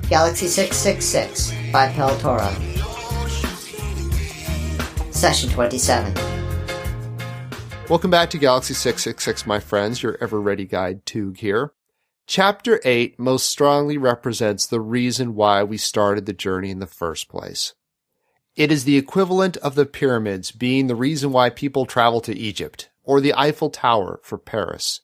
Galaxy 666 by Peltora. Session 27. Welcome back to Galaxy 666, my friends. Your ever-ready guide, Tug here. Chapter 8 most strongly represents the reason why we started the journey in the first place. It is the equivalent of the pyramids being the reason why people travel to Egypt, or the Eiffel Tower for Paris.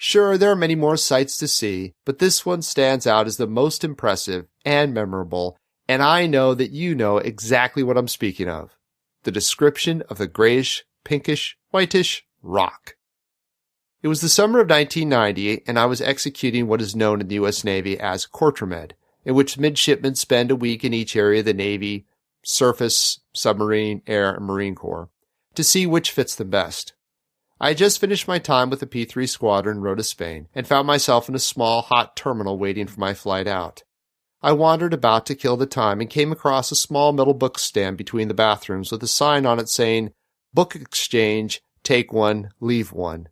Sure, there are many more sights to see, but this one stands out as the most impressive and memorable, and I know that you know exactly what I'm speaking of. The description of the grayish, pinkish, whitish rock. It was the summer of 1990, and I was executing what is known in the U.S. Navy as Quartermed, in which midshipmen spend a week in each area of the Navy, surface, submarine, air, and Marine Corps, to see which fits them best. I had just finished my time with the P-3 Squadron in Rota, Spain, and found myself in a small, hot terminal waiting for my flight out. I wandered about to kill the time and came across a small metal book stand between the bathrooms with a sign on it saying, "Book Exchange, take one, leave one."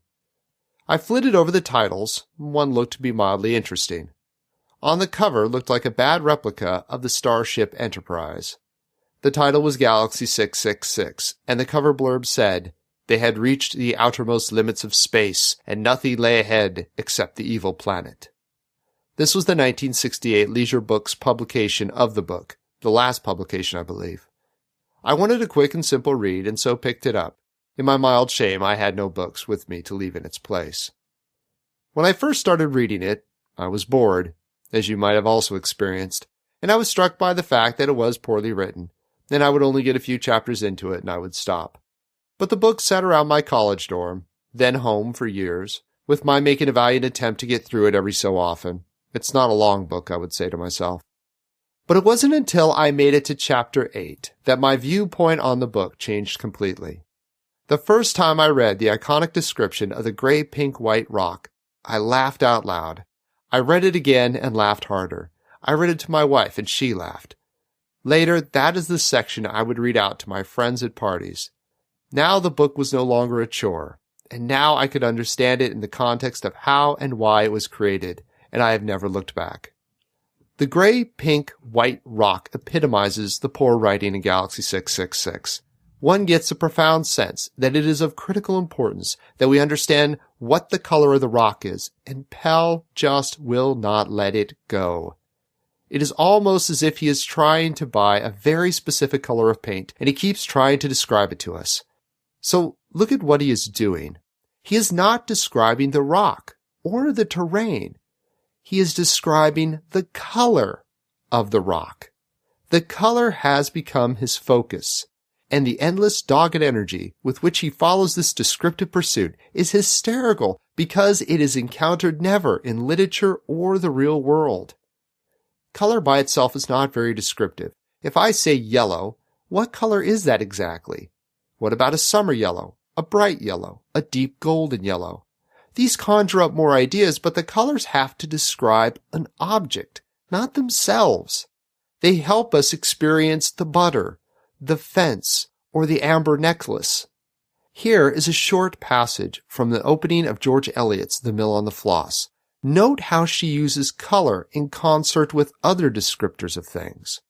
I flitted over the titles. One looked to be mildly interesting. On the cover looked like a bad replica of the Starship Enterprise. The title was Galaxy 666, and the cover blurb said, "They had reached the outermost limits of space, and nothing lay ahead except the evil planet." This was the 1968 Leisure Books publication of the book, the last publication, I believe. I wanted a quick and simple read, and so picked it up. In my mild shame, I had no books with me to leave in its place. When I first started reading it, I was bored, as you might have also experienced, and I was struck by the fact that it was poorly written, and I would only get a few chapters into it and I would stop. But the book sat around my college dorm, then home for years, with my making a valiant attempt to get through it every so often. It's not a long book, I would say to myself. But it wasn't until I made it to Chapter 8 that my viewpoint on the book changed completely. The first time I read the iconic description of the gray-pink-white rock, I laughed out loud. I read it again and laughed harder. I read it to my wife and she laughed. Later, that is the section I would read out to my friends at parties. Now the book was no longer a chore, and now I could understand it in the context of how and why it was created, and I have never looked back. The gray, pink, white rock epitomizes the poor writing in Galaxy 666. One gets a profound sense that it is of critical importance that we understand what the color of the rock is, and Pell just will not let it go. It is almost as if he is trying to buy a very specific color of paint, and he keeps trying to describe it to us. So look at what he is doing. He is not describing the rock or the terrain. He is describing the color of the rock. The color has become his focus, and the endless dogged energy with which he follows this descriptive pursuit is hysterical because it is encountered never in literature or the real world. Color by itself is not very descriptive. If I say yellow, what color is that exactly? What about a summer yellow, a bright yellow, a deep golden yellow? These conjure up more ideas, but the colors have to describe an object, not themselves. They help us experience the butter, the fence, or the amber necklace. Here is a short passage from the opening of George Eliot's The Mill on the Floss. Note how she uses color in concert with other descriptors of things.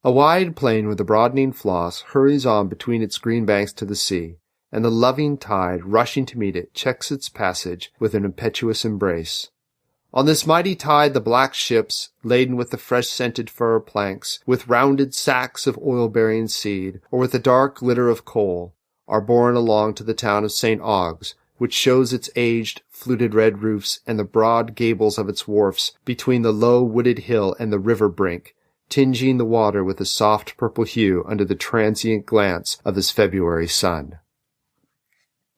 A wide plain with a broadening floss hurries on between its green banks to the sea, and the loving tide rushing to meet it checks its passage with an impetuous embrace. On this mighty tide the black ships, laden with the fresh-scented fir planks, with rounded sacks of oil-bearing seed, or with the dark glitter of coal, are borne along to the town of St. Augues, which shows its aged, fluted red roofs and the broad gables of its wharfs between the low wooded hill and the river brink, tinging the water with a soft purple hue under the transient glance of this February sun.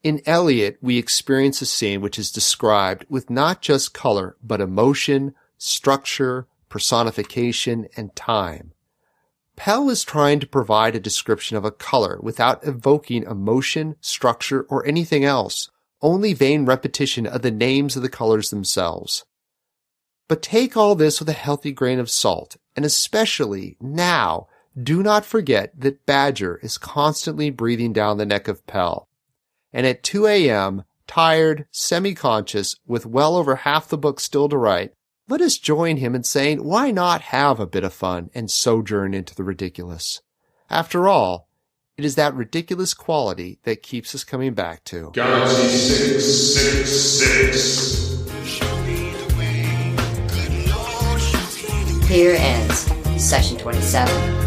In Eliot, we experience a scene which is described with not just color, but emotion, structure, personification, and time. Pell is trying to provide a description of a color without evoking emotion, structure, or anything else, only vain repetition of the names of the colors themselves. But take all this with a healthy grain of salt, and especially now, do not forget that Badger is constantly breathing down the neck of Pell. And at 2 a.m., tired, semi-conscious, with well over half the book still to write, let us join him in saying, why not have a bit of fun and sojourn into the ridiculous? After all, it is that ridiculous quality that keeps us coming back to Galaxy 666. Here ends Session 27.